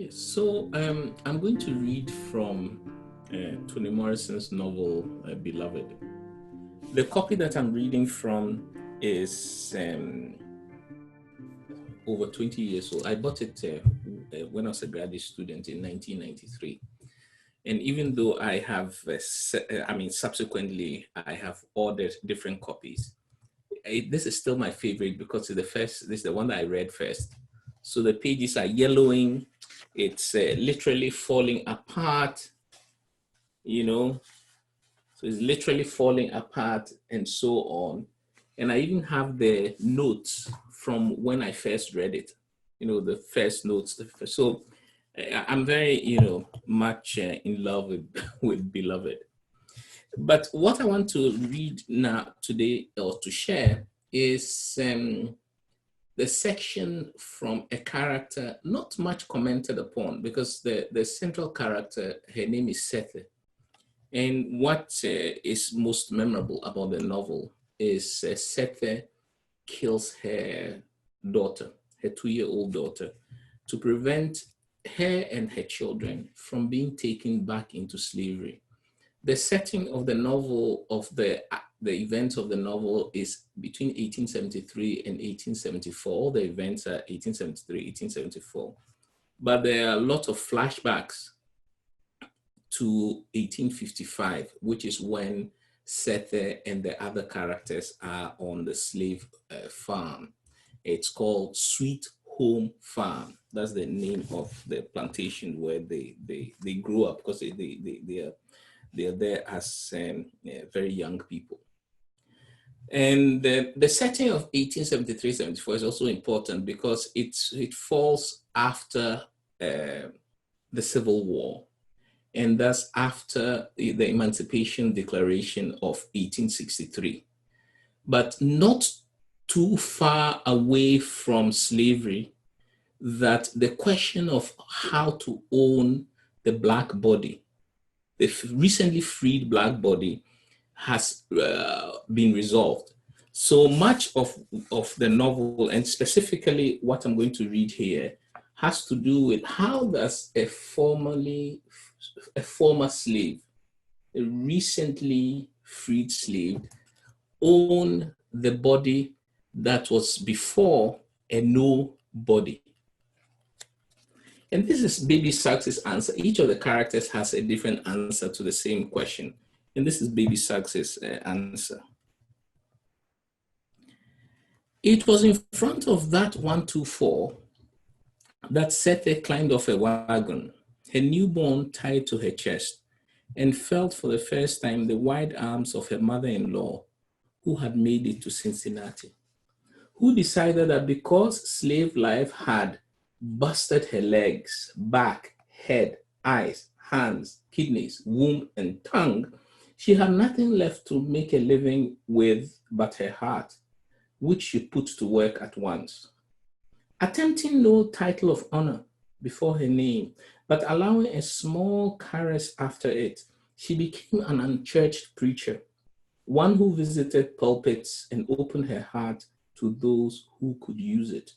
Yes, so I'm going to read from Toni Morrison's novel, Beloved. The copy that I'm reading from is over 20 years old. I bought it when I was a graduate student in 1993. And even though I have, subsequently, I have ordered different copies, this is still my favorite because this is the one that I read first. So the pages are yellowing, it's literally falling apart, you know, so it's literally falling apart and so on. And I even have the notes from when I first read it, the first notes. So I'm very, much in love with, with Beloved. But what I want to read now today or to share is the section from a character not much commented upon because the central character, her name is Sethe. And what is most memorable about the novel is Sethe kills her daughter, her 2-year-old daughter, to prevent her and her children from being taken back into slavery. The setting of the novel, of the events of the novel, is between 1873 and 1874. All the events are 1873, 1874. But there are a lot of flashbacks to 1855, which is when Sethe and the other characters are on the slave farm. It's called Sweet Home Farm. That's the name of the plantation where they grew up, because they are there as very young people. And the setting of 1873-74 is also important because it falls after the Civil War, and thus after the Emancipation Declaration of 1863, but not too far away from slavery that the question of how to own the Black body, the recently freed Black body, has been resolved. So much of the novel, and specifically what I'm going to read here, has to do with how does a former slave, a recently freed slave, own the body that was before a nobody. And this is Baby Suggs' answer. Each of the characters has a different answer to the same question. And this is Baby Suggs' answer. It was in front of that 124 that Sethe climbed off a wagon, her newborn tied to her chest, and felt for the first time the wide arms of her mother-in-law, who had made it to Cincinnati, who decided that because slave life had busted her legs, back, head, eyes, hands, kidneys, womb, and tongue, she had nothing left to make a living with but her heart, which she put to work at once. Attempting no title of honor before her name, but allowing a small caress after it, she became an unchurched preacher, one who visited pulpits and opened her heart to those who could use it.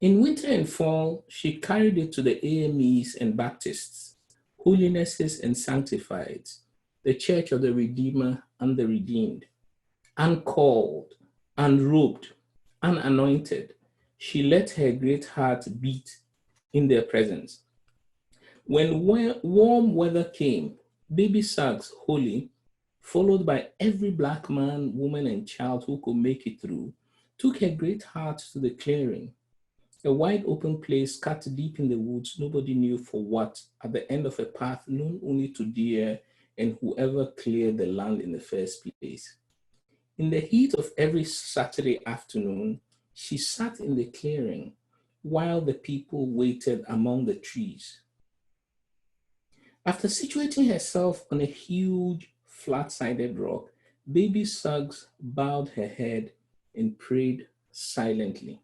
In winter and fall, she carried it to the AMEs and Baptists, holinesses and sanctifieds, the Church of the Redeemer and the Redeemed. Uncalled, unrobed, unanointed, she let her great heart beat in their presence. When warm weather came, Baby Suggs, holy, followed by every Black man, woman, and child who could make it through, took her great heart to the clearing, a wide open place cut deep in the woods, nobody knew for what, at the end of a path known only to deer and whoever cleared the land in the first place. In the heat of every Saturday afternoon, she sat in the clearing while the people waited among the trees. After situating herself on a huge flat-sided rock, Baby Suggs bowed her head and prayed silently.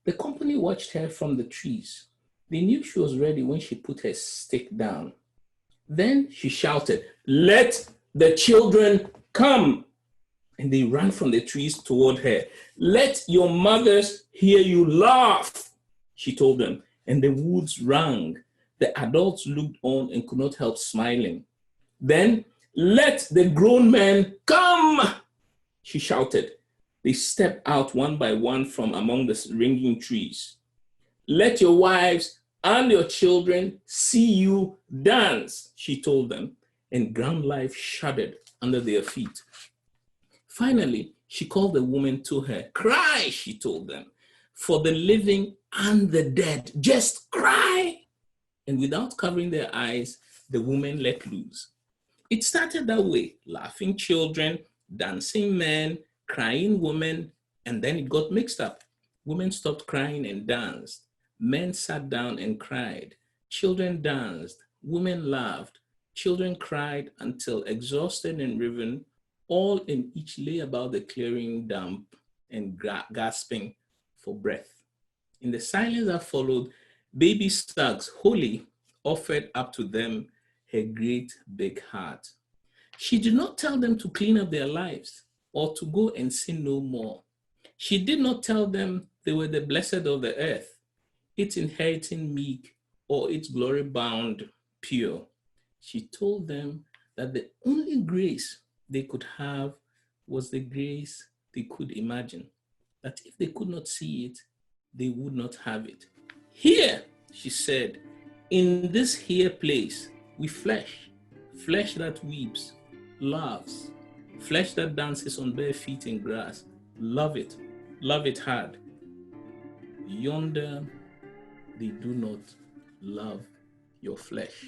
The company watched her from the trees. They knew she was ready when she put her stick down. Then she shouted, "Let the children come!" And they ran from the trees toward her. "Let your mothers hear you laugh," she told them. and the woods rang. The adults looked on and could not help smiling. Then, let the grown men come, she shouted. They stepped out one by one from among the ringing trees. Let your wives and your children see you dance, she told them, and ground life shuddered under their feet. Finally, she called the women to her. Cry, she told them, for the living and the dead. Just cry. And without covering their eyes, the women let loose. It started that way, laughing children, dancing men, crying women, and then it got mixed up. Women stopped crying and danced. Men sat down and cried. Children danced. Women laughed. Children cried until exhausted and riven, all and each lay about the clearing damp and gasping for breath. In the silence that followed, baby Stags, Holy, offered up to them her great big heart. She did not tell them to clean up their lives or to go and sin no more. She did not tell them they were the blessed of the earth, its inheriting meek or its glory bound pure. She told them that the only grace they could have was the grace they could imagine, that if they could not see it, they would not have it. Here, she said, in this here place, we flesh that weeps, laughs, flesh that dances on bare feet in grass. Love it hard. Yonder, they do not love your flesh.